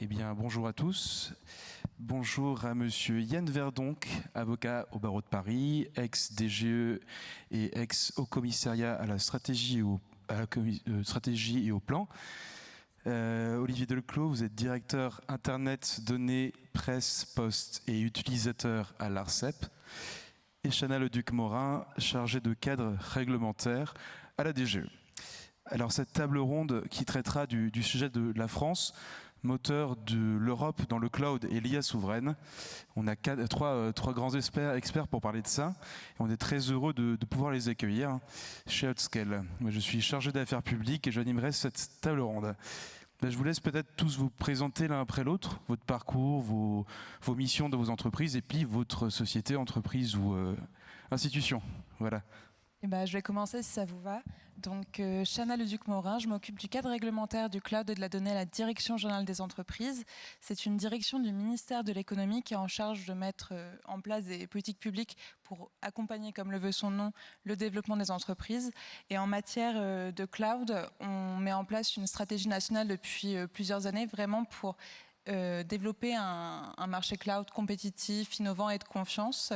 Eh bien, bonjour à tous. Bonjour à Monsieur Yann Verdonck, avocat au barreau de Paris, ex-DGE et ex-haut commissariat à la stratégie et au plan. Olivier Delclos, vous êtes directeur Internet, données, presse, poste et utilisateur à l'ARCEP. Et Chana Leduc-Morin, chargée de cadre réglementaire à la DGE. Alors cette table ronde qui traitera du sujet de la France, moteur de l'Europe dans le cloud et l'IA souveraine. On a trois grands experts pour parler de ça. Et on est très heureux de pouvoir les accueillir chez Outscale. Moi, je suis chargé d'affaires publiques et j'animerai cette table ronde. Je vous laisse peut-être tous vous présenter l'un après l'autre, votre parcours, vos missions de vos entreprises et puis votre société, entreprise ou institution. Voilà. Je vais commencer si ça vous va. Donc, Chana Leduc-Morin, je m'occupe du cadre réglementaire du cloud et de la donnée à la Direction générale des entreprises. C'est une direction du ministère de l'économie qui est en charge de mettre en place des politiques publiques pour accompagner, comme le veut son nom, le développement des entreprises. Et en matière de cloud, on met en place une stratégie nationale depuis plusieurs années, vraiment pour développer un marché cloud compétitif, innovant et de confiance,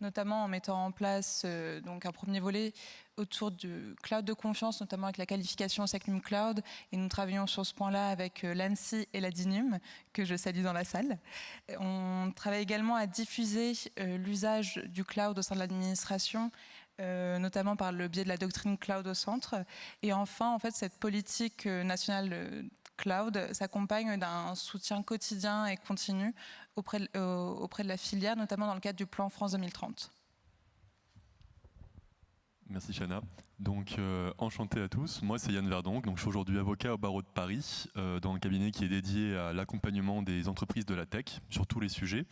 notamment en mettant en place donc un premier volet autour du cloud de confiance, notamment avec la qualification Secnum Cloud. Et nous travaillons sur ce point-là avec l'ANSSI et la DINUM, que je salue dans la salle. On travaille également à diffuser l'usage du cloud au sein de l'administration, notamment par le biais de la doctrine cloud au centre. Et enfin, en fait, cette politique nationale cloud s'accompagne d'un soutien quotidien et continu auprès de la filière, notamment dans le cadre du plan France 2030. Merci Chana. Donc enchanté à tous, moi c'est Yann Verdonck, donc je suis aujourd'hui avocat au barreau de Paris, dans un cabinet qui est dédié à l'accompagnement des entreprises de la tech sur tous les sujets,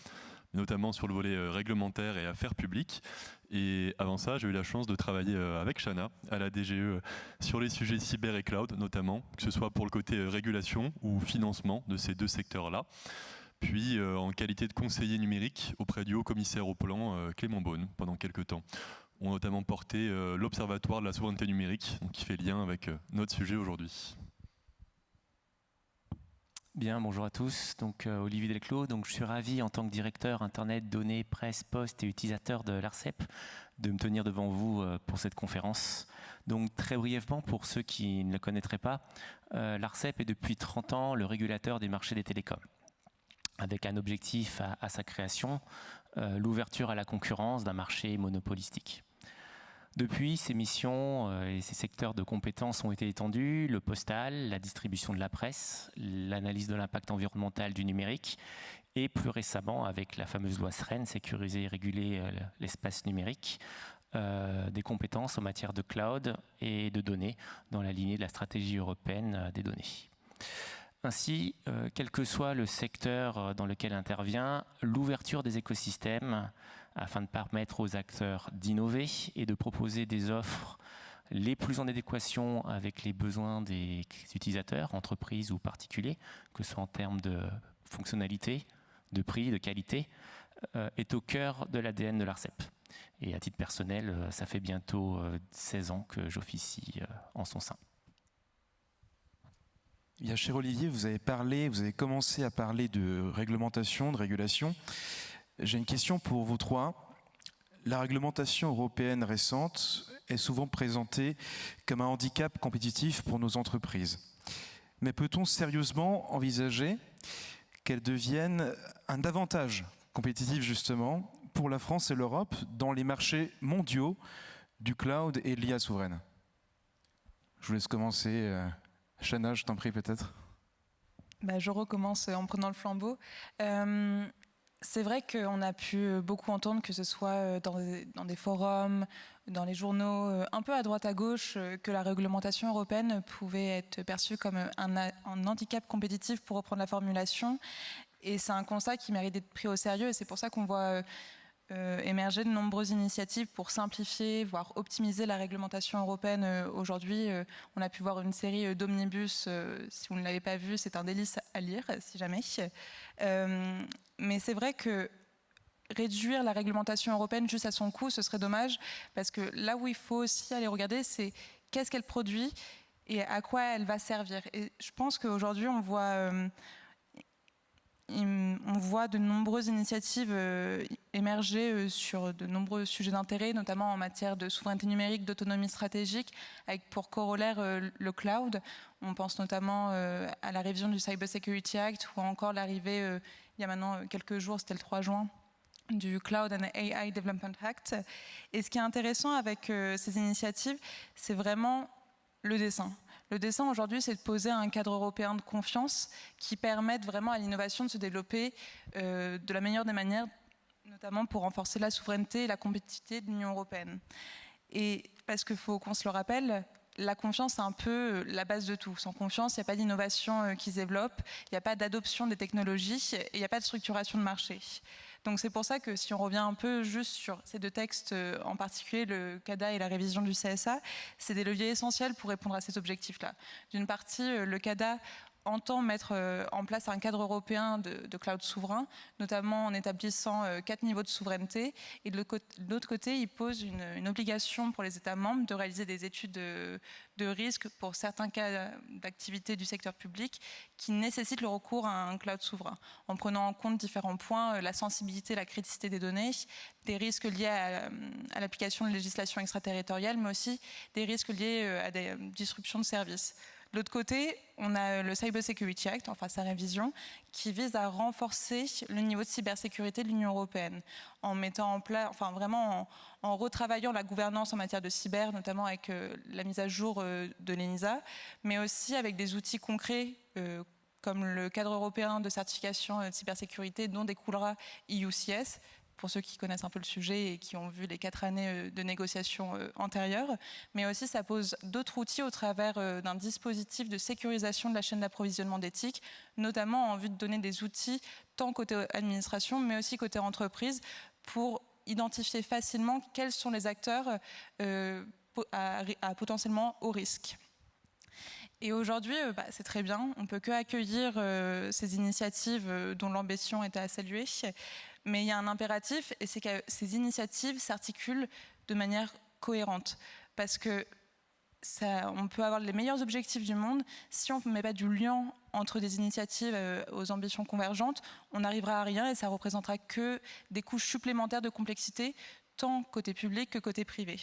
notamment sur le volet réglementaire et affaires publiques. Et avant ça, j'ai eu la chance de travailler avec Chana à la DGE sur les sujets cyber et cloud notamment, que ce soit pour le côté régulation ou financement de ces deux secteurs-là. Puis en qualité de conseiller numérique auprès du haut commissaire au plan Clément Beaune pendant quelques temps. On a notamment porté l'Observatoire de la souveraineté numérique, donc qui fait lien avec notre sujet aujourd'hui. Bien, bonjour à tous. Donc Olivier Delclos, donc je suis ravi en tant que directeur Internet, données, presse, poste et utilisateur de l'ARCEP de me tenir devant vous pour cette conférence. Donc très brièvement, pour ceux qui ne le connaîtraient pas, l'ARCEP est depuis 30 ans le régulateur des marchés des télécoms, avec un objectif à sa création, l'ouverture à la concurrence d'un marché monopolistique. Depuis, ces missions et ces secteurs de compétences ont été étendus, le postal, la distribution de la presse, l'analyse de l'impact environnemental du numérique et plus récemment, avec la fameuse loi SREN, sécuriser et réguler l'espace numérique, des compétences en matière de cloud et de données dans la lignée de la stratégie européenne des données. Ainsi, quel que soit le secteur dans lequel intervient, l'ouverture des écosystèmes afin de permettre aux acteurs d'innover et de proposer des offres les plus en adéquation avec les besoins des utilisateurs, entreprises ou particuliers, que ce soit en termes de fonctionnalité, de prix, de qualité, est au cœur de l'ADN de l'ARCEP. Et à titre personnel, ça fait bientôt 16 ans que j'officie en son sein. Bien, cher Olivier, vous avez commencé à parler de réglementation, de régulation. J'ai une question pour vous trois. La réglementation européenne récente est souvent présentée comme un handicap compétitif pour nos entreprises. Mais peut-on sérieusement envisager qu'elle devienne un avantage compétitif justement pour la France et l'Europe dans les marchés mondiaux du cloud et de l'IA souveraine? Je vous laisse commencer. Chana, je t'en prie peut-être. Je recommence en prenant le flambeau. C'est vrai qu'on a pu beaucoup entendre, que ce soit dans des forums, dans les journaux, un peu à droite à gauche, que la réglementation européenne pouvait être perçue comme un handicap compétitif, pour reprendre la formulation. Et c'est un constat qui mérite d'être pris au sérieux, et c'est pour ça qu'on voit émerger de nombreuses initiatives pour simplifier, voire optimiser la réglementation européenne. Aujourd'hui, on a pu voir une série d'omnibus. Si vous ne l'avez pas vu, c'est un délice à lire, si jamais. Mais c'est vrai que réduire la réglementation européenne juste à son coût, ce serait dommage, parce que là où il faut aussi aller regarder, c'est qu'est-ce qu'elle produit et à quoi elle va servir. Et je pense qu'aujourd'hui, on voit on voit de nombreuses initiatives émerger sur de nombreux sujets d'intérêt, notamment en matière de souveraineté numérique, d'autonomie stratégique, avec pour corollaire le cloud. On pense notamment à la révision du Cyber Security Act ou encore l'arrivée, il y a maintenant quelques jours, c'était le 3 juin, du Cloud and AI Development Act. Et ce qui est intéressant avec ces initiatives, c'est vraiment le dessin. Le dessin aujourd'hui, c'est de poser un cadre européen de confiance qui permette vraiment à l'innovation de se développer de la meilleure des manières, notamment pour renforcer la souveraineté et la compétitivité de l'Union européenne. Et parce qu'il faut qu'on se le rappelle, la confiance, c'est un peu la base de tout. Sans confiance, il n'y a pas d'innovation qui se développe, il n'y a pas d'adoption des technologies et il n'y a pas de structuration de marché. Donc c'est pour ça que si on revient un peu juste sur ces deux textes, en particulier le CADA et la révision du CSA, c'est des leviers essentiels pour répondre à cet objectif-là. D'une partie, le CADA entend mettre en place un cadre européen de cloud souverain, notamment en établissant 4 niveaux de souveraineté. Et de l'autre côté, il pose une obligation pour les États membres de réaliser des études de risque pour certains cas d'activité du secteur public qui nécessitent le recours à un cloud souverain, en prenant en compte différents points, la sensibilité, la criticité des données, des risques liés à l'application de législation extraterritoriale, mais aussi des risques liés à des disruptions de services. De l'autre côté, on a le Cyber Security Act, enfin sa révision, qui vise à renforcer le niveau de cybersécurité de l'Union européenne, en mettant en place, enfin vraiment en retravaillant la gouvernance en matière de cyber, notamment avec la mise à jour de l'ENISA, mais aussi avec des outils concrets comme le cadre européen de certification de cybersécurité dont découlera EUCS, pour ceux qui connaissent un peu le sujet et qui ont vu les 4 années de négociations antérieures, mais aussi ça pose d'autres outils au travers d'un dispositif de sécurisation de la chaîne d'approvisionnement d'éthique, notamment en vue de donner des outils tant côté administration, mais aussi côté entreprise, pour identifier facilement quels sont les acteurs à potentiellement haut risque. Et aujourd'hui, c'est très bien, on ne peut que accueillir ces initiatives dont l'ambition est à saluer, mais il y a un impératif, et c'est que ces initiatives s'articulent de manière cohérente, parce que on peut avoir les meilleurs objectifs du monde, si on ne met pas du lien entre des initiatives aux ambitions convergentes, on n'arrivera à rien et ça ne représentera que des couches supplémentaires de complexité, tant côté public que côté privé.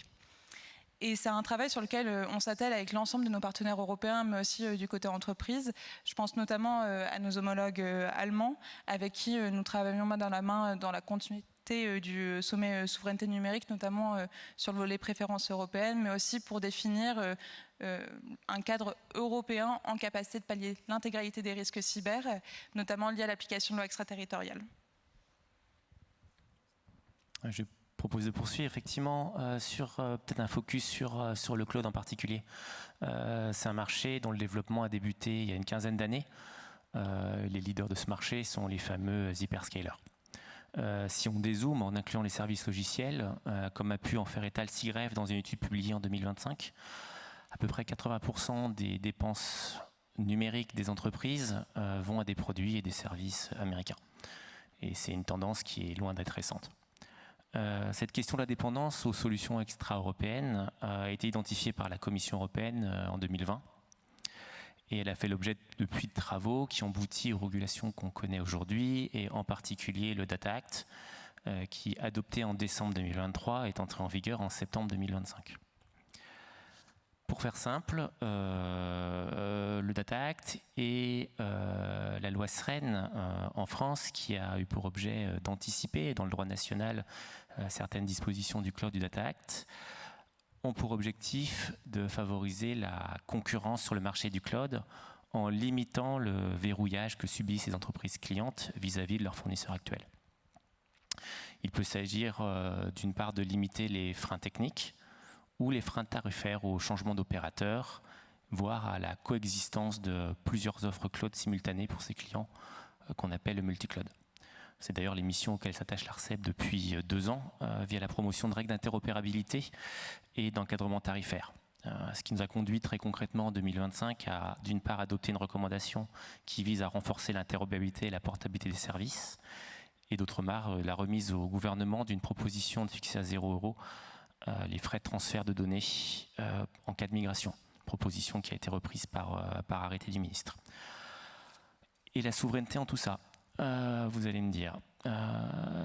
Et c'est un travail sur lequel on s'attelle avec l'ensemble de nos partenaires européens, mais aussi du côté entreprise. Je pense notamment à nos homologues allemands, avec qui nous travaillons main dans la main dans la continuité du sommet souveraineté numérique, notamment sur le volet préférences européennes, mais aussi pour définir un cadre européen en capacité de pallier l'intégralité des risques cyber, notamment liés à l'application de loi extraterritoriale. Je propose de poursuivre effectivement sur peut-être un focus sur le cloud en particulier. C'est un marché dont le développement a débuté il y a une quinzaine d'années. Les leaders de ce marché sont les fameux hyperscalers. Si on dézoome en incluant les services logiciels, comme a pu en faire état le CIGREF dans une étude publiée en 2025, à peu près 80% des dépenses numériques des entreprises vont à des produits et des services américains. Et c'est une tendance qui est loin d'être récente. Cette question de la dépendance aux solutions extra-européennes a été identifiée par la Commission européenne en 2020 et elle a fait l'objet de pluies de travaux qui ont abouti aux régulations qu'on connaît aujourd'hui et en particulier le Data Act qui, adopté en décembre 2023, est entré en vigueur en septembre 2025. Pour faire simple, le Data Act et la loi SREN en France, qui a eu pour objet d'anticiper dans le droit national certaines dispositions du Cloud du Data Act, ont pour objectif de favoriser la concurrence sur le marché du cloud en limitant le verrouillage que subissent les entreprises clientes vis-à-vis de leurs fournisseurs actuels. Il peut s'agir d'une part de limiter les freins techniques, ou les freins tarifaires au changement d'opérateur, voire à la coexistence de plusieurs offres cloud simultanées pour ses clients, qu'on appelle le multicloud. C'est d'ailleurs les missions auxquelles s'attache l'ARCEP depuis 2 ans, via la promotion de règles d'interopérabilité et d'encadrement tarifaire. Ce qui nous a conduit très concrètement en 2025 à, d'une part, adopter une recommandation qui vise à renforcer l'interopérabilité et la portabilité des services, et d'autre part, la remise au gouvernement d'une proposition de fixer à 0 € les frais de transfert de données en cas de migration, proposition qui a été reprise par arrêté du ministre. Et la souveraineté en tout ça. vous allez me dire.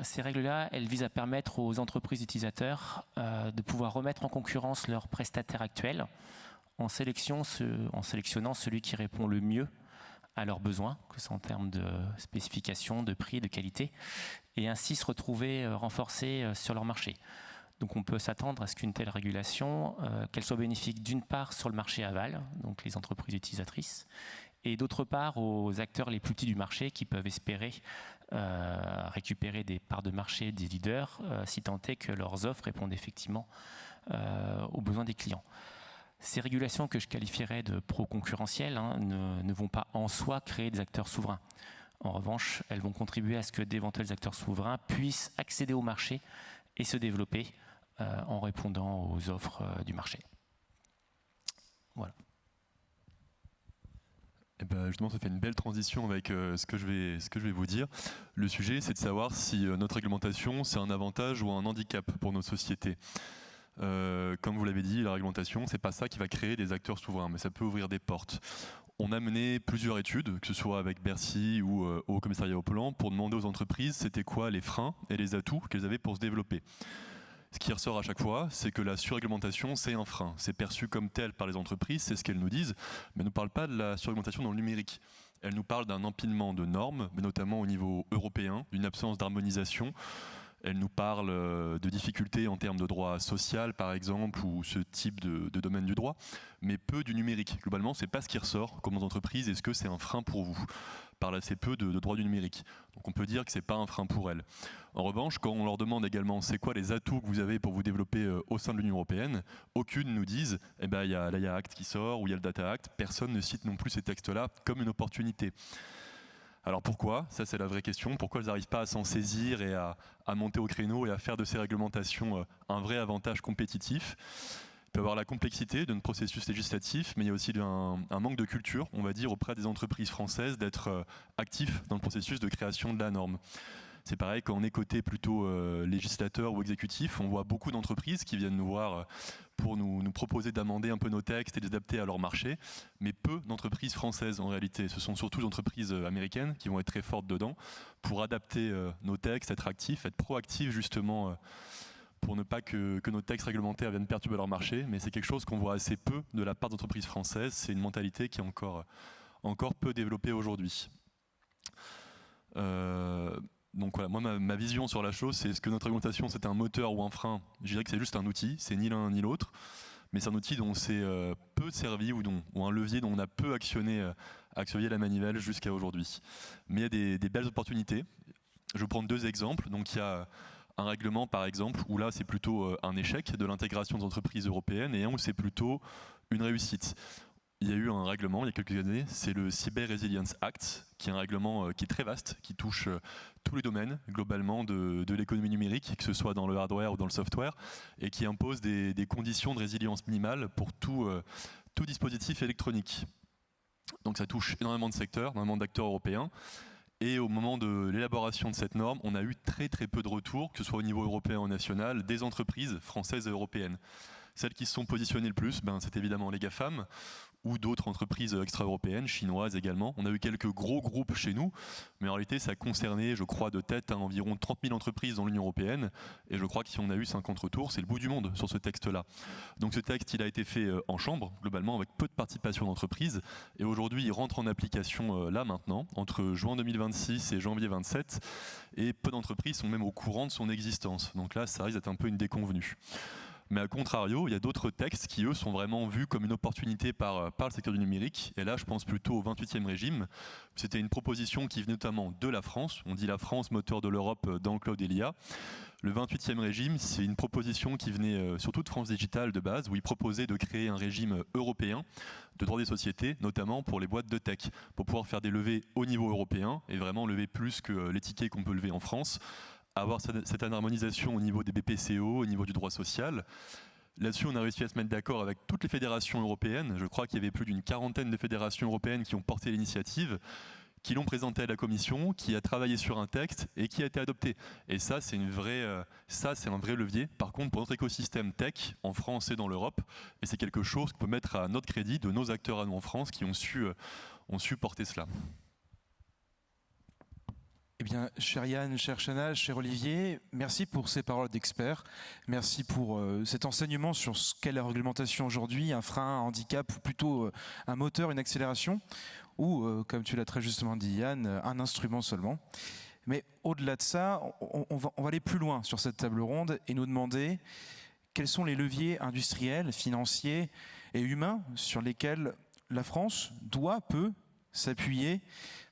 Ces règles-là, elles visent à permettre aux entreprises utilisateurs de pouvoir remettre en concurrence leurs prestataires actuels en sélectionnant celui qui répond le mieux à leurs besoins, que ce soit en termes de spécification, de prix, de qualité, et ainsi se retrouver renforcés sur leur marché. Donc on peut s'attendre à ce qu'une telle régulation, qu'elle soit bénéfique d'une part sur le marché aval, donc les entreprises utilisatrices, et d'autre part aux acteurs les plus petits du marché qui peuvent espérer récupérer des parts de marché des leaders, si tant est que leurs offres répondent effectivement aux besoins des clients. Ces régulations que je qualifierais de pro-concurrentielles ne vont pas en soi créer des acteurs souverains. En revanche, elles vont contribuer à ce que d'éventuels acteurs souverains puissent accéder au marché et se développer en répondant aux offres du marché. Voilà. Et ben justement, ça fait une belle transition avec ce que je vais vous dire. Le sujet, c'est de savoir si notre réglementation, c'est un avantage ou un handicap pour nos sociétés. Comme vous l'avez dit, la réglementation, c'est pas ça qui va créer des acteurs souverains, mais ça peut ouvrir des portes. On a mené plusieurs études, que ce soit avec Bercy ou au commissariat au plan, pour demander aux entreprises c'était quoi les freins et les atouts qu'elles avaient pour se développer. Ce qui ressort à chaque fois, c'est que la surréglementation, c'est un frein. C'est perçu comme tel par les entreprises, c'est ce qu'elles nous disent, mais elles ne nous parlent pas de la surréglementation dans le numérique. Elles nous parlent d'un empilement de normes, mais notamment au niveau européen, d'une absence d'harmonisation. Elle nous parle de difficultés en termes de droit social, par exemple, ou ce type de domaine du droit, mais peu du numérique. Globalement, ce n'est pas ce qui ressort comme aux entreprises. Est-ce que c'est un frein pour vous? Parle assez peu de droit du numérique. Donc on peut dire que ce n'est pas un frein pour elles. En revanche, quand on leur demande également c'est quoi les atouts que vous avez pour vous développer au sein de l'Union européenne, aucune nous disent eh ben, y a l'AIA Act qui sort ou il y a le Data Act. Personne ne cite non plus ces textes-là comme une opportunité. Alors pourquoi? Ça c'est la vraie question. Pourquoi elles n'arrivent pas à s'en saisir et à monter au créneau et à faire de ces réglementations un vrai avantage compétitif? Il peut y avoir la complexité de notre processus législatif, mais il y a aussi un manque de culture, on va dire, auprès des entreprises françaises d'être actifs dans le processus de création de la norme. C'est pareil, quand on est côté plutôt législateur ou exécutif, on voit beaucoup d'entreprises qui viennent nous voir pour nous proposer d'amender un peu nos textes et de les adapter à leur marché, mais peu d'entreprises françaises en réalité. Ce sont surtout des entreprises américaines qui vont être très fortes dedans pour adapter nos textes, être actifs, être proactifs justement pour ne pas que nos textes réglementaires viennent perturber leur marché, mais c'est quelque chose qu'on voit assez peu de la part d'entreprises françaises. C'est une mentalité qui est encore peu développée aujourd'hui. Donc voilà, moi ma vision sur la chose, c'est est-ce que notre réglementation c'est un moteur ou un frein? Je dirais que c'est juste un outil, c'est ni l'un ni l'autre, mais c'est un outil dont c'est peu servi ou un levier dont on a peu actionné la manivelle jusqu'à aujourd'hui. Mais il y a des belles opportunités. Je vais prendre deux exemples. Donc il y a un règlement par exemple où là c'est plutôt un échec de l'intégration des entreprises européennes et un où c'est plutôt une réussite. Il y a eu un règlement il y a quelques années, c'est le Cyber Resilience Act, qui est un règlement qui est très vaste, qui touche tous les domaines globalement de l'économie numérique, que ce soit dans le hardware ou dans le software, et qui impose des conditions de résilience minimales pour tout dispositif électronique. Donc ça touche énormément de secteurs, énormément d'acteurs européens. Et au moment de l'élaboration de cette norme, on a eu très peu de retours, que ce soit au niveau européen ou national, des entreprises françaises et européennes. Celles qui se sont positionnées le plus, c'est évidemment les GAFAM ou d'autres entreprises extra-européennes, chinoises également. On a eu quelques gros groupes chez nous, mais en réalité ça a concerné, je crois de tête, environ 30 000 entreprises dans l'Union européenne. Et je crois que si on a eu 50 retours, c'est le bout du monde sur ce texte-là. Donc ce texte, il a été fait en chambre, globalement, avec peu de participation d'entreprises. Et aujourd'hui, il rentre en application là maintenant, entre juin 2026 et janvier 2027. Et peu d'entreprises sont même au courant de son existence. Donc là, ça risque d'être un peu une déconvenue. Mais à contrario, il y a d'autres textes qui, eux, sont vraiment vus comme une opportunité par le secteur du numérique. Et là, je pense plutôt au 28e régime. C'était une proposition qui venait notamment de la France. On dit la France, moteur de l'Europe dans le cloud et l'IA. Le 28e régime, c'est une proposition qui venait surtout de France Digital de base, où il proposait de créer un régime européen de droit des sociétés, notamment pour les boîtes de tech, pour pouvoir faire des levées au niveau européen, et vraiment lever plus que les tickets qu'on peut lever en France, avoir cette harmonisation au niveau des BPCO, au niveau du droit social. Là-dessus, on a réussi à se mettre d'accord avec toutes les fédérations européennes. Je crois qu'il y avait plus d'une quarantaine de fédérations européennes qui ont porté l'initiative, qui l'ont présenté à la Commission, qui a travaillé sur un texte et qui a été adopté. Et ça, c'est un vrai levier. Par contre, pour notre écosystème tech, en France et dans l'Europe, et c'est quelque chose qu'on peut mettre à notre crédit de nos acteurs à nous en France qui ont su porter cela. Eh bien, cher Yann, cher Chana, cher Olivier, merci pour ces paroles d'experts. Merci pour cet enseignement sur ce qu'est la réglementation aujourd'hui, un frein, un handicap, ou plutôt un moteur, une accélération, ou, comme tu l'as très justement dit Yann, un instrument seulement. Mais au-delà de ça, on va aller plus loin sur cette table ronde et nous demander quels sont les leviers industriels, financiers et humains sur lesquels la France peut s'appuyer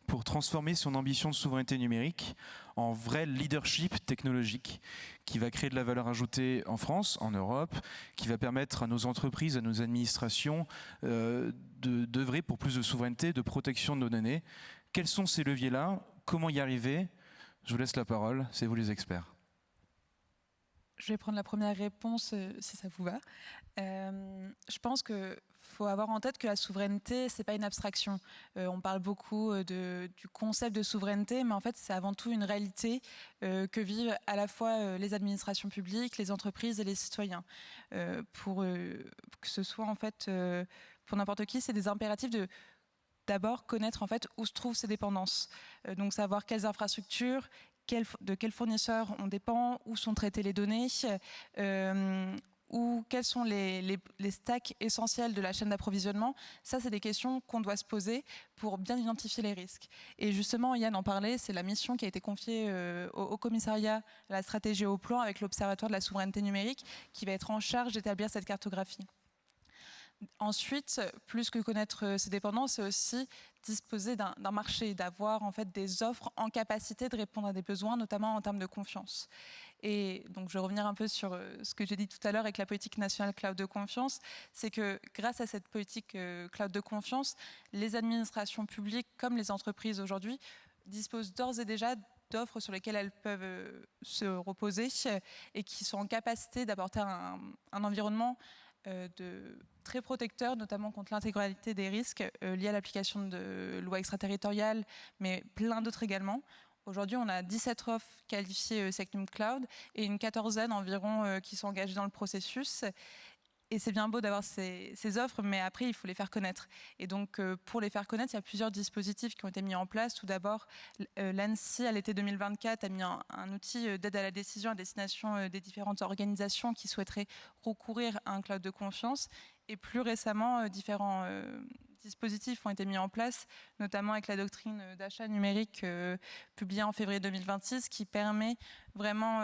pour transformer son ambition de souveraineté numérique en vrai leadership technologique qui va créer de la valeur ajoutée en France, en Europe, qui va permettre à nos entreprises, à nos administrations d'œuvrer pour plus de souveraineté, de protection de nos données. Quels sont ces leviers-là? Comment y arriver? Je vous laisse la parole, c'est vous les experts. Je vais prendre la première réponse si ça vous va. Je pense qu'il faut avoir en tête que la souveraineté, ce n'est pas une abstraction. On parle beaucoup du concept de souveraineté, mais en fait, c'est avant tout une réalité que vivent à la fois les administrations publiques, les entreprises et les citoyens. Pour que ce soit en fait, pour n'importe qui, c'est des impératifs de d'abord connaître en fait où se trouvent ces dépendances. Donc savoir quelles infrastructures, de quels fournisseurs on dépend, où sont traitées les données, ou quels sont les stacks essentiels de la chaîne d'approvisionnement. Ça, c'est des questions qu'on doit se poser pour bien identifier les risques. Et justement, Yann en parlait, c'est la mission qui a été confiée au commissariat à la stratégie et au plan avec l'Observatoire de la souveraineté numérique qui va être en charge d'établir cette cartographie. Ensuite, plus que connaître ces dépendances, c'est aussi disposer d'un marché, d'avoir en fait des offres en capacité de répondre à des besoins, notamment en termes de confiance. Et donc, je vais revenir un peu sur ce que j'ai dit tout à l'heure avec la politique nationale cloud de confiance, c'est que grâce à cette politique cloud de confiance, les administrations publiques comme les entreprises aujourd'hui disposent d'ores et déjà d'offres sur lesquelles elles peuvent se reposer et qui sont en capacité d'apporter un environnement très protecteur, notamment contre l'intégralité des risques liés à l'application de lois extraterritoriales, mais plein d'autres également. Aujourd'hui, on a 17 offres qualifiées Secnum Cloud et une quatorzaine environ qui sont engagées dans le processus. Et c'est bien beau d'avoir ces offres, mais après, il faut les faire connaître. Et donc, pour les faire connaître, il y a plusieurs dispositifs qui ont été mis en place. Tout d'abord, l'ANSSI, à l'été 2024, a mis un outil d'aide à la décision à destination des différentes organisations qui souhaiteraient recourir à un cloud de confiance. Et plus récemment, différents dispositifs ont été mis en place, notamment avec la doctrine d'achat numérique publiée en février 2026, qui permet vraiment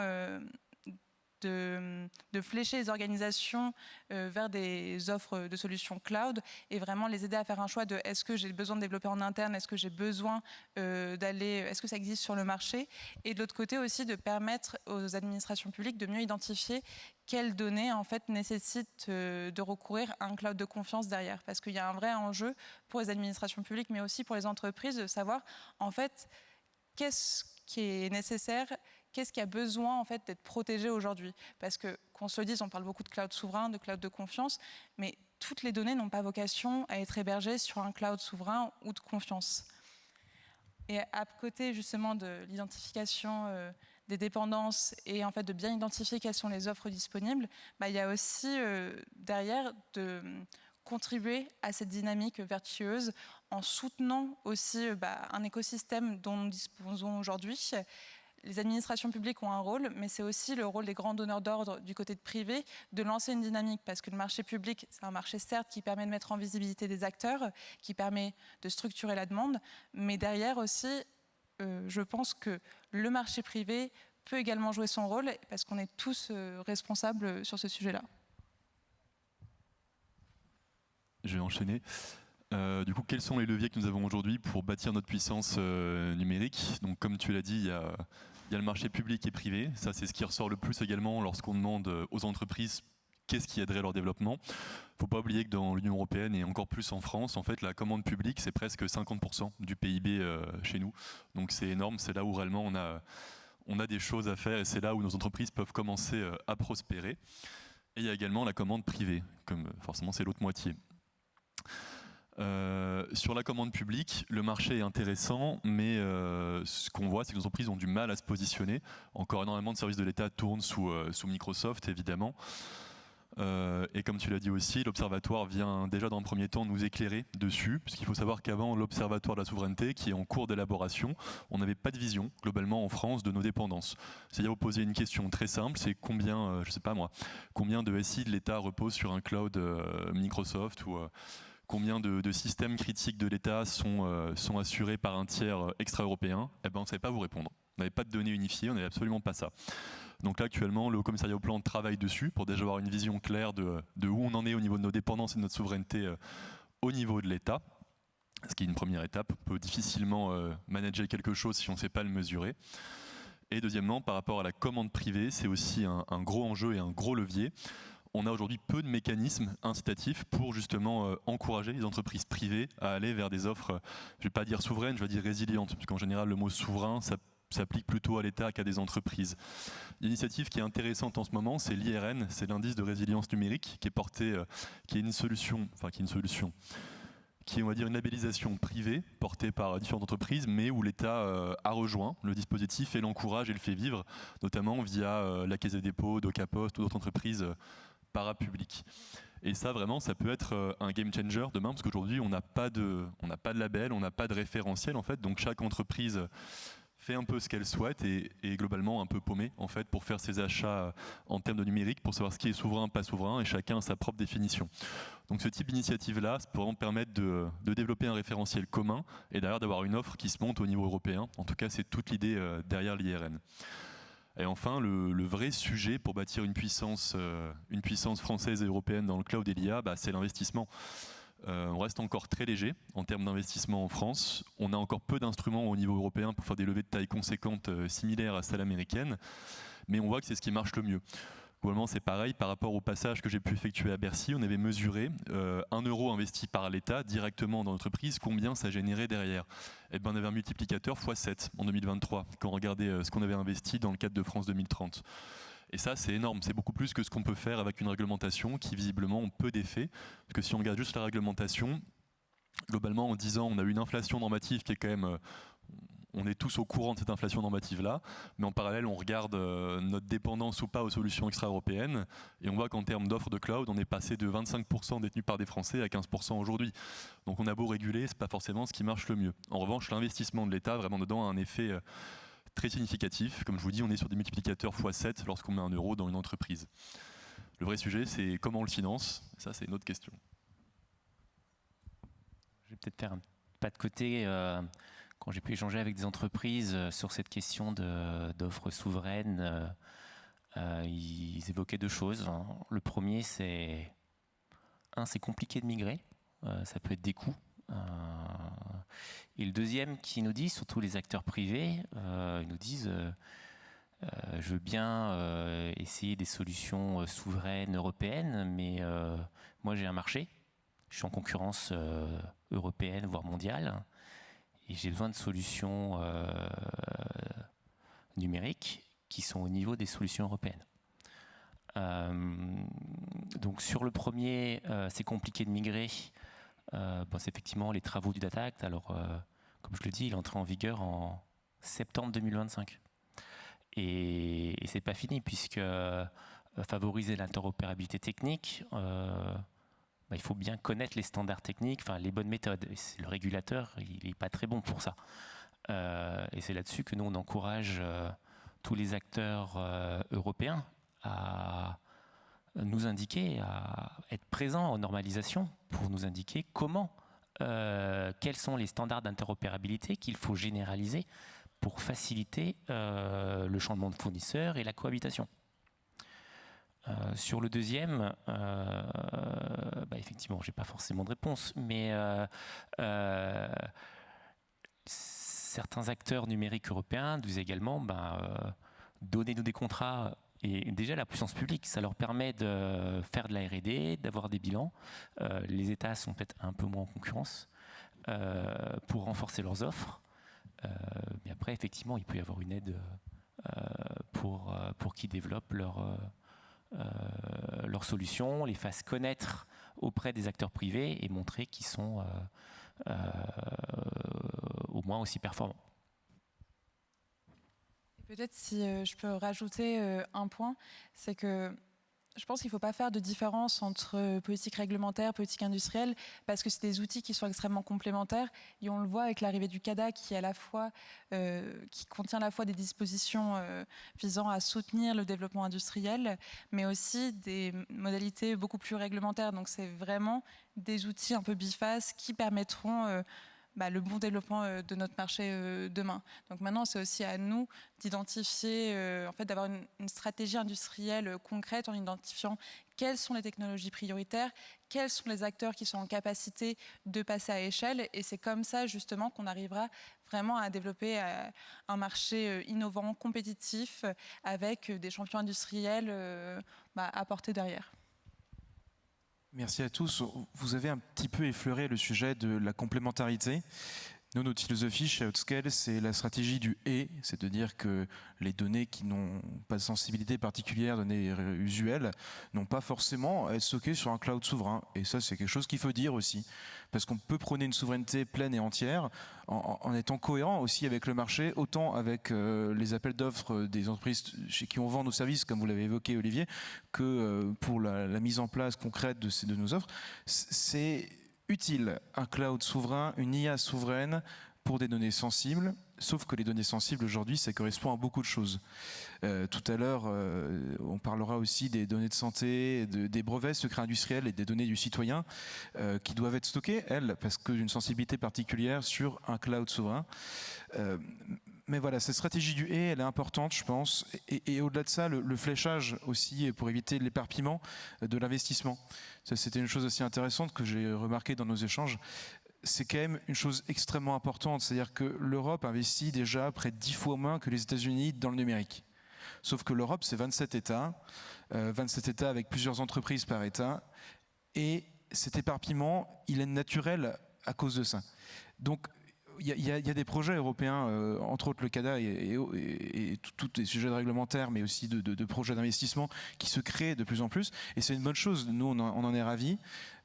de flécher les organisations vers des offres de solutions cloud et vraiment les aider à faire un choix de est-ce que j'ai besoin de développer en interne, est-ce que j'ai besoin est-ce que ça existe sur le marché, et de l'autre côté aussi de permettre aux administrations publiques de mieux identifier quelles données en fait nécessitent de recourir à un cloud de confiance derrière, parce qu'il y a un vrai enjeu pour les administrations publiques mais aussi pour les entreprises de savoir en fait qu'est-ce qui est nécessaire, qu'est-ce qui a besoin en fait d'être protégé aujourd'hui. Parce que, qu'on se le dise, on parle beaucoup de cloud souverain, de cloud de confiance, mais toutes les données n'ont pas vocation à être hébergées sur un cloud souverain ou de confiance. Et à côté justement de l'identification des dépendances et en fait de bien identifier quelles sont les offres disponibles, il y a aussi derrière de contribuer à cette dynamique vertueuse en soutenant aussi un écosystème dont nous disposons aujourd'hui. Les administrations publiques ont un rôle, mais c'est aussi le rôle des grands donneurs d'ordre du côté de privé de lancer une dynamique, parce que le marché public, c'est un marché certes qui permet de mettre en visibilité des acteurs, qui permet de structurer la demande, mais derrière aussi, je pense que le marché privé peut également jouer son rôle, parce qu'on est tous responsables sur ce sujet-là. Je vais enchaîner. Du coup, quels sont les leviers que nous avons aujourd'hui pour bâtir notre puissance numérique? Donc, comme tu l'as dit, il y a le marché public et privé. Ça, c'est ce qui ressort le plus également lorsqu'on demande aux entreprises qu'est-ce qui aiderait leur développement. Il ne faut pas oublier que dans l'Union européenne et encore plus en France, en fait, la commande publique, c'est presque 50% du PIB chez nous. Donc, c'est énorme. C'est là où réellement on a des choses à faire et c'est là où nos entreprises peuvent commencer à prospérer. Et il y a également la commande privée, comme forcément c'est l'autre moitié. Sur la commande publique, le marché est intéressant, mais ce qu'on voit, c'est que les entreprises ont du mal à se positionner. Encore énormément de services de l'État tournent sous Microsoft, évidemment. et comme tu l'as dit aussi, l'Observatoire vient déjà dans un premier temps nous éclairer dessus, puisqu'il faut savoir qu'avant l'Observatoire de la souveraineté, qui est en cours d'élaboration, on n'avait pas de vision globalement en France de nos dépendances. C'est-à-dire vous posez une question très simple, c'est combien, je sais pas moi, combien de SI de l'État repose sur un cloud Microsoft ou combien de systèmes critiques de l'État sont assurés par un tiers extra-européen, eh ben, on ne savait pas vous répondre. On n'avait pas de données unifiées, on n'avait absolument pas ça. Donc là, actuellement, le Haut Commissariat au Plan travaille dessus pour déjà avoir une vision claire de où on en est au niveau de nos dépendances et de notre souveraineté au niveau de l'État. Ce qui est une première étape. On peut difficilement manager quelque chose si on ne sait pas le mesurer. Et deuxièmement, par rapport à la commande privée, c'est aussi un gros enjeu et un gros levier. On a aujourd'hui peu de mécanismes incitatifs pour justement encourager les entreprises privées à aller vers des offres, je ne vais pas dire souveraines, je vais dire résilientes, parce qu'en général, le mot souverain, ça s'applique plutôt à l'État qu'à des entreprises. L'initiative qui est intéressante en ce moment, c'est l'IRN, c'est l'indice de résilience numérique, qui est porté, qui est une solution, qui est, on va dire, une labellisation privée portée par différentes entreprises, mais où l'État a rejoint le dispositif et l'encourage et le fait vivre, notamment via la Caisse des dépôts, DocaPost ou d'autres entreprises parapubliques. Et ça, vraiment, ça peut être un game changer demain, parce qu'aujourd'hui, on n'a pas de label, on n'a pas de référentiel, en fait, donc chaque entreprise fait un peu ce qu'elle souhaite et est globalement un peu paumée en fait pour faire ses achats en termes de numérique, pour savoir ce qui est souverain, pas souverain, et chacun a sa propre définition. Donc ce type d'initiative-là, ça peut vraiment permettre de développer un référentiel commun et d'ailleurs d'avoir une offre qui se monte au niveau européen. En tout cas, c'est toute l'idée derrière l'IRN. Et enfin, le vrai sujet pour bâtir une puissance française et européenne dans le cloud et l'IA, c'est l'investissement. On reste encore très léger en termes d'investissement en France. On a encore peu d'instruments au niveau européen pour faire des levées de taille conséquentes similaires à celles américaines, mais on voit que c'est ce qui marche le mieux. Globalement, c'est pareil par rapport au passage que j'ai pu effectuer à Bercy. On avait mesuré 1 euro investi par l'État directement dans l'entreprise, combien ça générait derrière. Et ben, on avait un multiplicateur x7 en 2023, quand on regardait ce qu'on avait investi dans le cadre de France 2030. Et ça, c'est énorme, c'est beaucoup plus que ce qu'on peut faire avec une réglementation qui visiblement ont peu d'effets. Parce que si on regarde juste la réglementation, globalement en 10 ans, on a eu une inflation normative qui est quand même... on est tous au courant de cette inflation normative-là, mais en parallèle, on regarde notre dépendance ou pas aux solutions extra-européennes, et on voit qu'en termes d'offres de cloud, on est passé de 25% détenus par des Français à 15% aujourd'hui. Donc on a beau réguler, c'est pas forcément ce qui marche le mieux. En revanche, l'investissement de l'État, vraiment dedans, a un effet... très significatif. Comme je vous dis, on est sur des multiplicateurs x7 lorsqu'on met 1 euro dans une entreprise. Le vrai sujet, c'est comment on le finance. Ça, c'est une autre question. Je vais peut-être faire un pas de côté. Quand j'ai pu échanger avec des entreprises sur cette question d'offres souveraines, ils évoquaient 2 choses. Le premier, c'est compliqué de migrer. Ça peut être des coûts. Et le deuxième qui nous dit, surtout les acteurs privés, ils nous disent je veux bien essayer des solutions souveraines européennes, mais moi j'ai un marché, je suis en concurrence européenne, voire mondiale, et j'ai besoin de solutions numériques qui sont au niveau des solutions européennes. Donc sur le premier, c'est compliqué de migrer. C'est effectivement les travaux du Data Act. Alors, comme je le dis, il est entré en vigueur en septembre 2025. Et c'est pas fini, puisque favoriser l'interopérabilité technique, il faut bien connaître les standards techniques, les bonnes méthodes. Et le régulateur, il n'est pas très bon pour ça. Et c'est là-dessus que nous, on encourage tous les acteurs européens à nous indiquer, à être présents en normalisation pour nous indiquer quels sont les standards d'interopérabilité qu'il faut généraliser pour faciliter le changement de fournisseur et la cohabitation. Sur le deuxième, effectivement, je n'ai pas forcément de réponse, mais certains acteurs numériques européens disent également donnez-nous des contrats. Et déjà, la puissance publique, ça leur permet de faire de la R&D, d'avoir des bilans. Les États sont peut-être un peu moins en concurrence pour renforcer leurs offres. Mais après, effectivement, il peut y avoir une aide pour qu'ils développent leurs solutions, les fassent connaître auprès des acteurs privés et montrer qu'ils sont au moins aussi performants. Peut-être si je peux rajouter un point, c'est que je pense qu'il ne faut pas faire de différence entre politique réglementaire, politique industrielle, parce que c'est des outils qui sont extrêmement complémentaires. Et on le voit avec l'arrivée du CADA, qui contient à la fois des dispositions visant à soutenir le développement industriel, mais aussi des modalités beaucoup plus réglementaires. Donc c'est vraiment des outils un peu bifaces qui permettront le bon développement de notre marché demain. Donc maintenant, c'est aussi à nous d'identifier, d'avoir une stratégie industrielle concrète en identifiant quelles sont les technologies prioritaires, quels sont les acteurs qui sont en capacité de passer à échelle. Et c'est comme ça, justement, qu'on arrivera vraiment à développer un marché innovant, compétitif, avec des champions industriels à portée derrière. Merci à tous. Vous avez un petit peu effleuré le sujet de la complémentarité. Nous, notre philosophie chez Outscale, c'est la stratégie du « et », c'est-à-dire que les données qui n'ont pas de sensibilité particulière, données usuelles, n'ont pas forcément à être stockées sur un cloud souverain. Et ça, c'est quelque chose qu'il faut dire aussi. Parce qu'on peut prôner une souveraineté pleine et entière en étant cohérent aussi avec le marché, autant avec les appels d'offres des entreprises chez qui on vend nos services, comme vous l'avez évoqué, Olivier, que pour la mise en place concrète de nos offres. C'est utile, un cloud souverain, une IA souveraine pour des données sensibles, sauf que les données sensibles aujourd'hui, ça correspond à beaucoup de choses. Tout à l'heure, on parlera aussi des données de santé, des brevets secrets industriels et des données du citoyen qui doivent être stockées, elles, parce que d'une sensibilité particulière sur un cloud souverain. Mais voilà, cette stratégie du « et », elle est importante, je pense. Et au-delà de ça, le fléchage aussi, pour éviter l'éparpillement de l'investissement. Ça, c'était une chose aussi intéressante que j'ai remarqué dans nos échanges. C'est quand même une chose extrêmement importante. C'est-à-dire que l'Europe investit déjà près de 10 fois moins que les États-Unis dans le numérique. Sauf que l'Europe, c'est 27 États. 27 États avec plusieurs entreprises par État. Et cet éparpillement, il est naturel à cause de ça. Donc, il y a des projets européens, entre autres le CADA et tous les sujets réglementaires, mais aussi de projets d'investissement qui se créent de plus en plus. Et c'est une bonne chose, nous on en est ravis.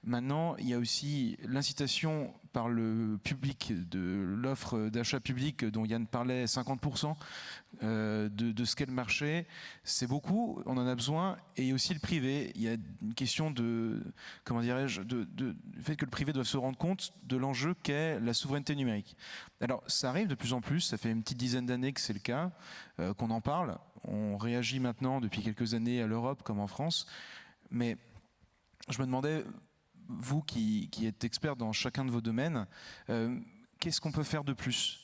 Maintenant, il y a aussi l'incitation par le public de l'offre d'achat public dont Yann parlait, 50% de ce qu'est le marché. C'est beaucoup, on en a besoin. Et il y a aussi le privé. Il y a une question de, comment dirais-je, du fait que le privé doit se rendre compte de l'enjeu qu'est la souveraineté numérique. Alors, ça arrive de plus en plus. Ça fait une petite dizaine d'années que c'est le cas, qu'on en parle. On réagit maintenant depuis quelques années à l'Europe comme en France. Mais je me demandais, vous qui êtes expert dans chacun de vos domaines, qu'est-ce qu'on peut faire de plus ?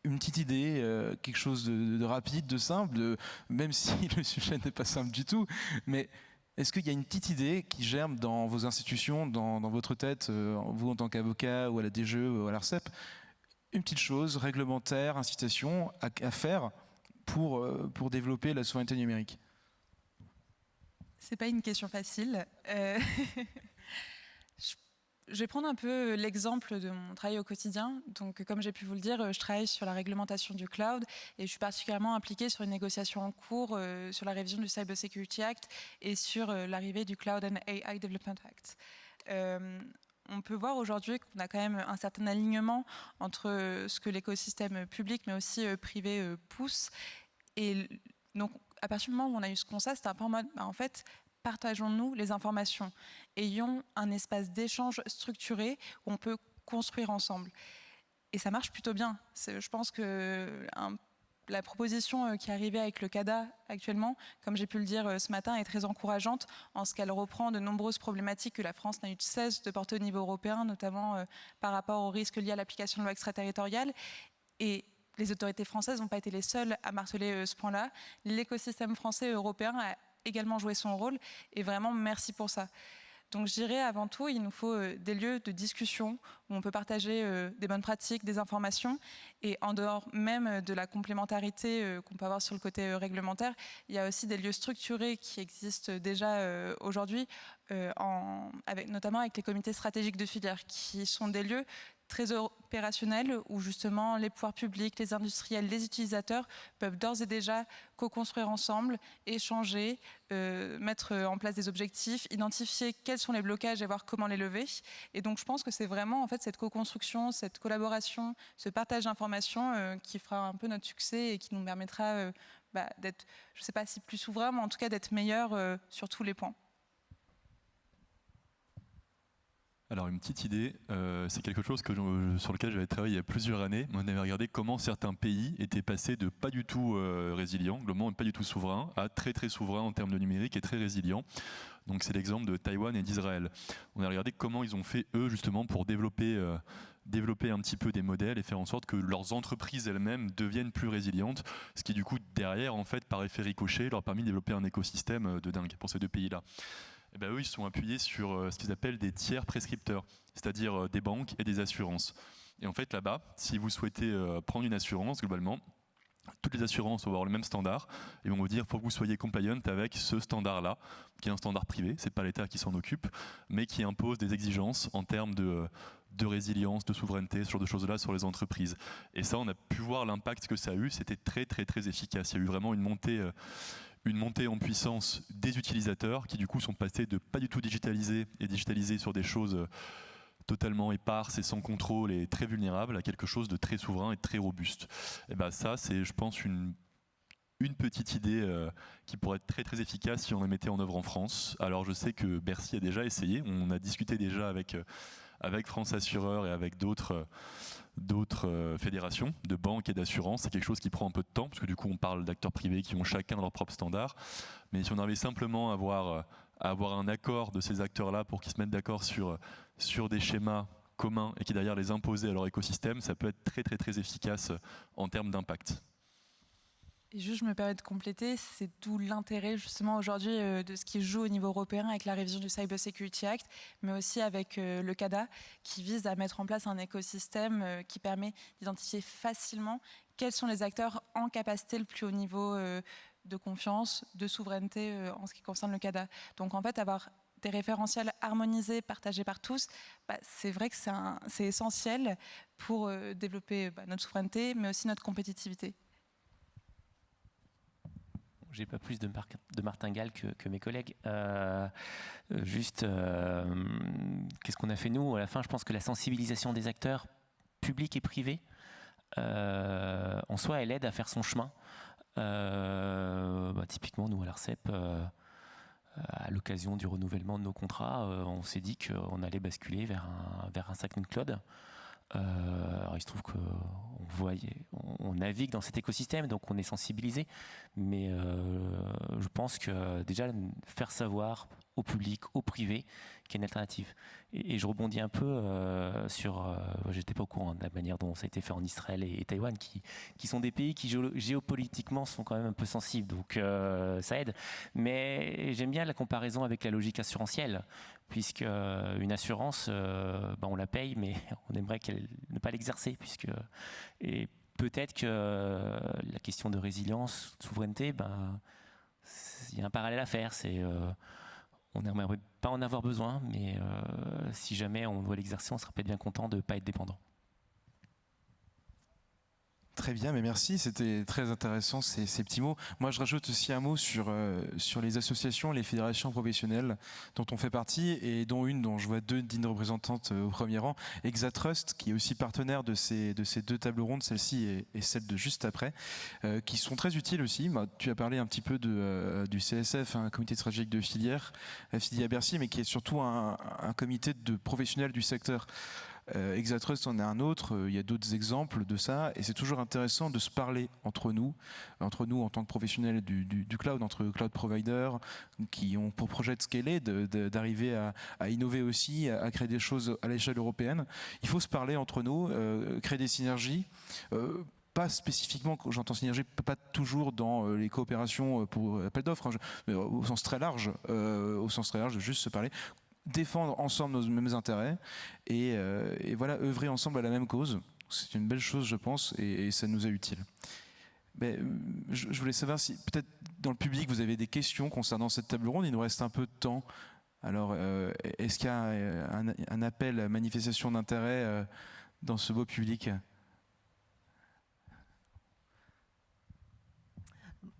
Une petite idée, quelque chose de rapide, de simple, même si le sujet n'est pas simple du tout, mais est-ce qu'il y a une petite idée qui germe dans vos institutions, dans votre tête, vous en tant qu'avocat ou à la DGE ou à l'ARCEP, une petite chose réglementaire, incitation à faire pour développer la souveraineté numérique ? C'est pas une question facile. Je vais prendre un peu l'exemple de mon travail au quotidien. Donc, comme j'ai pu vous le dire, je travaille sur la réglementation du cloud et je suis particulièrement impliquée sur une négociation en cours sur la révision du Cyber Security Act et sur l'arrivée du Cloud and AI Development Act. On peut voir aujourd'hui qu'on a quand même un certain alignement entre ce que l'écosystème public mais aussi privé pousse. Et donc, à partir du moment où on a eu ce constat, c'était un peu en mode, en fait, partageons-nous les informations, ayons un espace d'échange structuré où on peut construire ensemble. Et ça marche plutôt bien. Je pense que la proposition qui est arrivée avec le CADA actuellement, comme j'ai pu le dire ce matin, est très encourageante en ce qu'elle reprend de nombreuses problématiques que la France n'a eu de cesse de porter au niveau européen, notamment par rapport aux risques liés à l'application de loi extraterritoriale. Et les autorités françaises n'ont pas été les seules à marteler ce point-là. L'écosystème français et européen a également joué son rôle et vraiment merci pour ça. Donc je dirais avant tout, il nous faut des lieux de discussion où on peut partager des bonnes pratiques, des informations et en dehors même de la complémentarité qu'on peut avoir sur le côté réglementaire, il y a aussi des lieux structurés qui existent déjà aujourd'hui, notamment avec les comités stratégiques de filière qui sont des lieux très opérationnels où justement les pouvoirs publics, les industriels, les utilisateurs peuvent d'ores et déjà co-construire ensemble, échanger, mettre en place des objectifs, identifier quels sont les blocages et voir comment les lever. Et donc je pense que c'est vraiment en fait cette co-construction, cette collaboration, ce partage d'informations qui fera un peu notre succès et qui nous permettra d'être, je ne sais pas si plus souverain, mais en tout cas d'être meilleur sur tous les points. Alors une petite idée, c'est quelque chose sur lequel j'avais travaillé il y a plusieurs années. On avait regardé comment certains pays étaient passés de pas du tout résilients, globalement pas du tout souverains, à très très souverains en termes de numérique et très résilients. Donc c'est l'exemple de Taïwan et d'Israël. On a regardé comment ils ont fait eux justement pour développer un petit peu des modèles et faire en sorte que leurs entreprises elles-mêmes deviennent plus résilientes, ce qui du coup derrière en fait par effet ricochet leur a permis de développer un écosystème de dingue pour ces deux pays-là. Et ben eux, ils sont appuyés sur ce qu'ils appellent des tiers prescripteurs, c'est-à-dire des banques et des assurances. Et en fait, là-bas, si vous souhaitez prendre une assurance, globalement, toutes les assurances vont avoir le même standard et vont vous dire qu'il faut que vous soyez compliant avec ce standard-là, qui est un standard privé, c'est pas l'État qui s'en occupe, mais qui impose des exigences en termes de résilience, de souveraineté, ce genre de choses-là sur les entreprises. Et ça, on a pu voir l'impact que ça a eu, c'était très très très efficace. Il y a eu vraiment une montée en puissance des utilisateurs qui du coup sont passés de pas du tout digitalisés sur des choses totalement éparses et sans contrôle et très vulnérables à quelque chose de très souverain et de très robuste. Et ben ça, c'est, je pense, une petite idée qui pourrait être très très efficace si on la mettait en œuvre en France. Alors je sais que Bercy a déjà essayé, on a discuté déjà avec France Assureur et avec d'autres fédérations de banques et d'assurances. C'est quelque chose qui prend un peu de temps parce que du coup on parle d'acteurs privés qui ont chacun leur propre standard. Mais si on arrivait simplement à avoir un accord de ces acteurs-là pour qu'ils se mettent d'accord sur des schémas communs et qui derrière les imposer à leur écosystème, ça peut être très très très efficace en termes d'impact. Et juste, je me permets de compléter, c'est tout l'intérêt justement aujourd'hui de ce qui joue au niveau européen avec la révision du Cyber Security Act, mais aussi avec le CADA qui vise à mettre en place un écosystème qui permet d'identifier facilement quels sont les acteurs en capacité le plus haut niveau de confiance, de souveraineté en ce qui concerne le CADA. Donc en fait, avoir des référentiels harmonisés, partagés par tous, c'est vrai que c'est essentiel pour développer notre souveraineté, mais aussi notre compétitivité. J'ai pas plus de martingale que mes collègues. Qu'est-ce qu'on a fait nous? À la fin, je pense que la sensibilisation des acteurs publics et privés, en soi, elle aide à faire son chemin. Typiquement, nous, à l'ARCEP, à l'occasion du renouvellement de nos contrats, on s'est dit qu'on allait basculer vers un SecNum Cloud. Alors il se trouve qu'on navigue dans cet écosystème, donc on est sensibilisé, mais je pense que déjà faire savoir au public, au privé, qu'il y a une alternative. Et je rebondis un peu j'étais pas au courant de la manière dont ça a été fait en Israël et Taïwan, qui sont des pays qui géopolitiquement sont quand même un peu sensibles, donc ça aide. Mais j'aime bien la comparaison avec la logique assurantielle, puisque une assurance, on la paye, mais on aimerait ne pas l'exercer, et peut-être que la question de résilience, de souveraineté, il y a un parallèle à faire. On n'aimerait pas en avoir besoin, mais si jamais on doit l'exercer, on sera peut-être bien content de ne pas être dépendant. Très bien, mais merci, c'était très intéressant ces petits mots. Moi, je rajoute aussi un mot sur les associations, les fédérations professionnelles dont on fait partie et dont je vois deux dignes représentantes au premier rang, Exatrust, qui est aussi partenaire de ces deux tables rondes, celle-ci et celle de juste après, qui sont très utiles aussi. Tu as parlé un petit peu du CSF, un comité stratégique de filière, affilié à Bercy, mais qui est surtout un comité de professionnels du secteur. Exatrust en est un autre, il y a d'autres exemples de ça, et c'est toujours intéressant de se parler entre nous en tant que professionnels du cloud, entre cloud providers qui ont pour projet de scaler, d'arriver à innover aussi, à créer des choses à l'échelle européenne. Il faut se parler entre nous, créer des synergies. Pas spécifiquement, quand j'entends synergie, pas toujours dans les coopérations pour appel d'offres, au sens très large, de juste se parler, défendre ensemble nos mêmes intérêts et voilà, œuvrer ensemble à la même cause. C'est une belle chose, je pense, et ça nous est utile. Mais je voulais savoir si peut-être dans le public vous avez des questions concernant cette table ronde. Il nous reste un peu de temps. Alors, est-ce qu'il y a un appel à manifestation d'intérêt dans ce beau public ?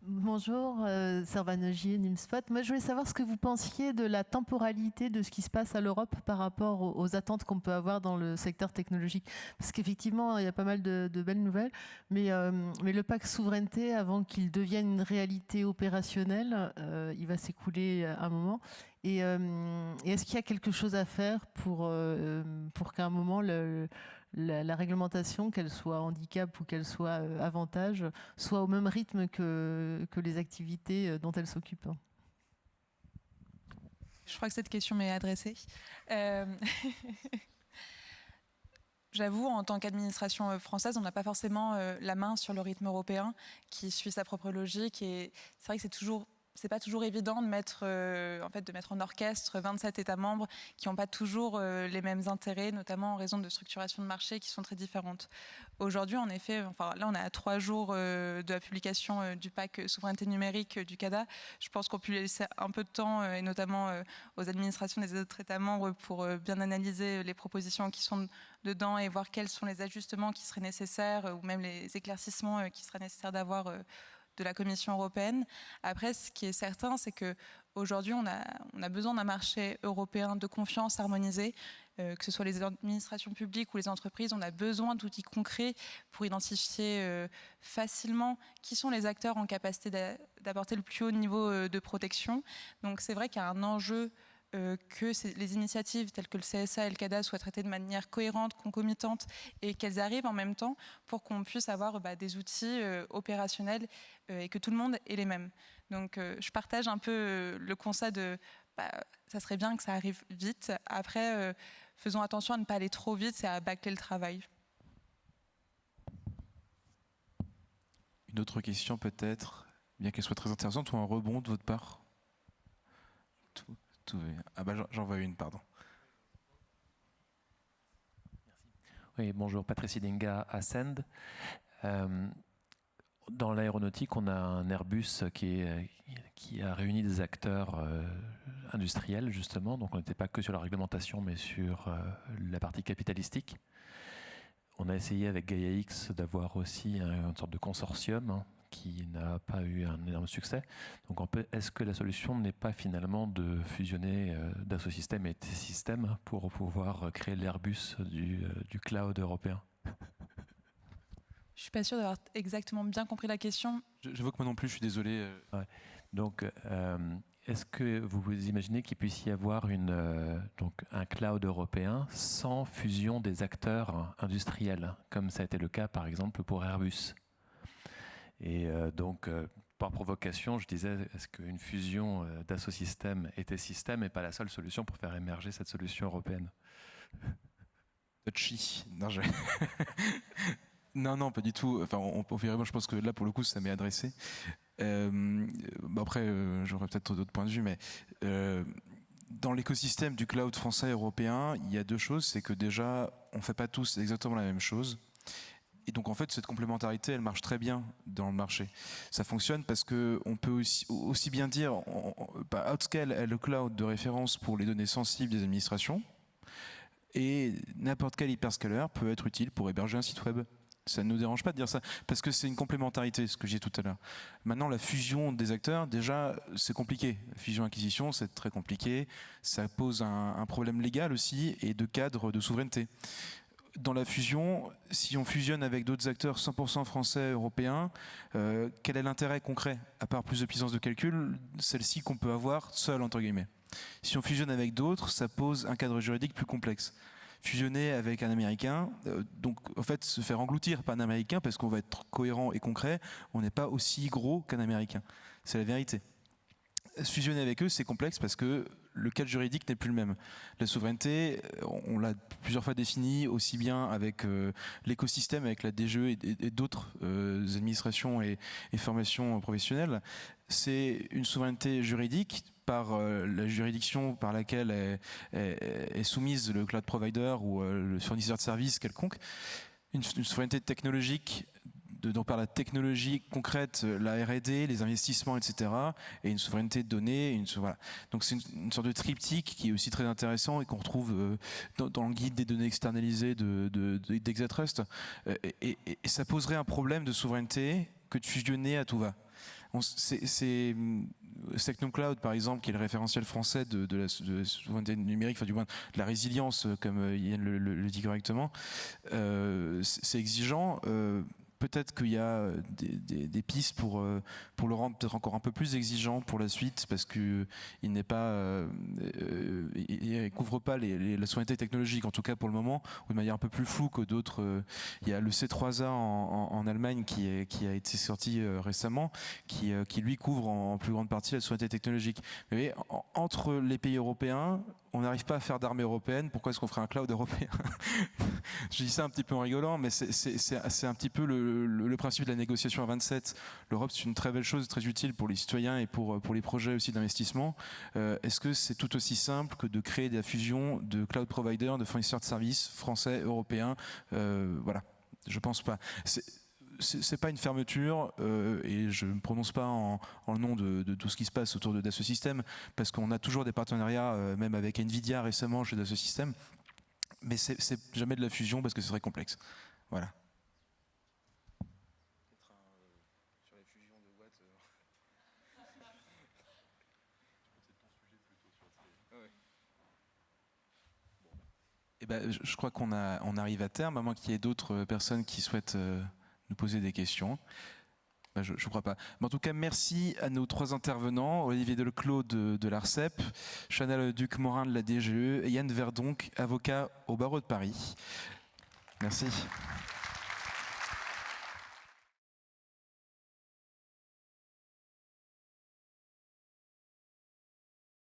Bonjour, Servanogier, Nimspot. Moi, je voulais savoir ce que vous pensiez de la temporalité de ce qui se passe à l'Europe par rapport aux attentes qu'on peut avoir dans le secteur technologique. Parce qu'effectivement, il y a pas mal de belles nouvelles, mais le pacte souveraineté, avant qu'il devienne une réalité opérationnelle, il va s'écouler un moment. Et est-ce qu'il y a quelque chose à faire pour qu'à un moment, la réglementation, qu'elle soit handicap ou qu'elle soit avantage, soit au même rythme que les activités dont elle s'occupe? Je crois que cette question m'est adressée. J'avoue, en tant qu'administration française, on n'a pas forcément la main sur le rythme européen qui suit sa propre logique. Et c'est vrai que c'est pas toujours évident de mettre en orchestre 27 États membres qui n'ont pas toujours les mêmes intérêts, notamment en raison de structurations de marché qui sont très différentes. Aujourd'hui, en effet, là on est à 3 jours de la publication du pacte souveraineté numérique du CADA. Je pense qu'on peut lui laisser un peu de temps, et notamment aux administrations des autres États membres, pour bien analyser les propositions qui sont dedans et voir quels sont les ajustements qui seraient nécessaires ou même les éclaircissements qui seraient nécessaires d'avoir de la Commission européenne. Après, ce qui est certain, c'est qu'aujourd'hui, on a besoin d'un marché européen de confiance harmonisé, que ce soit les administrations publiques ou les entreprises. On a besoin d'outils concrets pour identifier facilement qui sont les acteurs en capacité d'apporter le plus haut niveau de protection. Donc c'est vrai qu'il y a un enjeu que les initiatives telles que le CSA et le CADA soient traitées de manière cohérente, concomitante et qu'elles arrivent en même temps pour qu'on puisse avoir des outils opérationnels et que tout le monde ait les mêmes. Donc je partage un peu le constat de ça serait bien que ça arrive vite. Après, faisons attention à ne pas aller trop vite et à bâcler le travail. Une autre question peut-être, bien qu'elle soit très intéressante, ou un rebond de votre part? J'en vois une, pardon. Oui, bonjour, Patrice Dinga à Send. Dans l'aéronautique, on a un Airbus qui a réuni des acteurs industriels, justement. Donc on n'était pas que sur la réglementation, mais sur la partie capitalistique. On a essayé avec GaiaX d'avoir aussi une sorte de consortium qui n'a pas eu un énorme succès. Donc est-ce que la solution n'est pas finalement de fusionner Dassault Systèmes et T-Systems pour pouvoir créer l'Airbus du cloud européen? Je ne suis pas sûre d'avoir exactement bien compris la question. J'avoue que moi non plus, je suis désolé. Ouais. Donc, est-ce que vous imaginez qu'il puisse y avoir un cloud européen sans fusion des acteurs industriels, comme ça a été le cas par exemple pour Airbus? Et par provocation, je disais, est-ce qu'une fusion Dassault Systèmes et T-Systems n'est pas la seule solution pour faire émerger cette solution européenne? Touchy. Non, non, pas du tout. Enfin, je pense que là, pour le coup, ça m'est adressé. Après, j'aurais peut-être d'autres points de vue, mais dans l'écosystème du cloud français et européen, il y a deux choses. C'est que déjà, on ne fait pas tous exactement la même chose. Et donc en fait, cette complémentarité, elle marche très bien dans le marché. Ça fonctionne parce qu'on peut aussi bien dire, Outscale est le cloud de référence pour les données sensibles des administrations, et n'importe quel hyperscaler peut être utile pour héberger un site web. Ça ne nous dérange pas de dire ça, parce que c'est une complémentarité, ce que j'ai dit tout à l'heure. Maintenant, la fusion des acteurs, déjà, c'est compliqué. La fusion-acquisition, c'est très compliqué. Ça pose un problème légal aussi, et de cadre de souveraineté. Dans la fusion, si on fusionne avec d'autres acteurs 100% français, européens, quel est l'intérêt concret? À part plus de puissance de calcul, celle-ci qu'on peut avoir seule, entre guillemets. Si on fusionne avec d'autres, ça pose un cadre juridique plus complexe. Fusionner avec un Américain, donc en fait se faire engloutir par un Américain parce qu'on va être cohérent et concret, on n'est pas aussi gros qu'un Américain. C'est la vérité. Fusionner avec eux, c'est complexe parce que le cadre juridique n'est plus le même. La souveraineté, on l'a plusieurs fois défini, aussi bien avec l'écosystème, avec la DGE et d'autres administrations et formations professionnelles. C'est une souveraineté juridique par la juridiction par laquelle est soumise le cloud provider ou le fournisseur de services quelconque. Une souveraineté technologique donc par la technologie concrète, la R&D, les investissements, etc. Et une souveraineté de données. Voilà. Donc c'est une sorte de triptyque qui est aussi très intéressant et qu'on retrouve dans le guide des données externalisées d'Exatrust. Et ça poserait un problème de souveraineté que de fusionner à tout va. c'est SecNumCloud, par exemple, qui est le référentiel français de la souveraineté numérique, enfin du moins de la résilience, comme Yann le dit correctement. C'est exigeant. Peut-être qu'il y a des pistes pour le rendre peut-être encore un peu plus exigeant pour la suite, parce qu'il n'est pas, il couvre pas la souveraineté technologique, en tout cas pour le moment, ou de manière un peu plus floue que d'autres. Il y a le C3A en Allemagne qui a été sorti récemment, qui lui couvre en plus grande partie la souveraineté technologique. Mais entre les pays européens, on n'arrive pas à faire d'armée européenne. Pourquoi est-ce qu'on ferait un cloud européen? Je dis ça un petit peu en rigolant, mais c'est un petit peu le principe de la négociation à 27. L'Europe, c'est une très belle chose, très utile pour les citoyens et pour les projets aussi d'investissement. Est-ce que c'est tout aussi simple que de créer des fusions de cloud providers, de fournisseurs de services français, européens? Voilà, je pense pas. C'est pas une fermeture et je ne me prononce pas en le nom de tout ce qui se passe autour de Dassault Systèmes, parce qu'on a toujours des partenariats, même avec Nvidia récemment chez Dassault Systèmes, mais c'est jamais de la fusion parce que ce serait complexe. Voilà. Sur les fusions de Watt. Eh ben, je crois qu'on arrive à terme, à moins qu'il y ait d'autres personnes qui souhaitent nous poser des questions. Ben, je ne crois pas. Mais en tout cas, merci à nos 3 intervenants, Olivier Deleclos de l'ARCEP, Chana Leduc-Morin de la DGE et Yann Verdonck, avocat au barreau de Paris. Merci.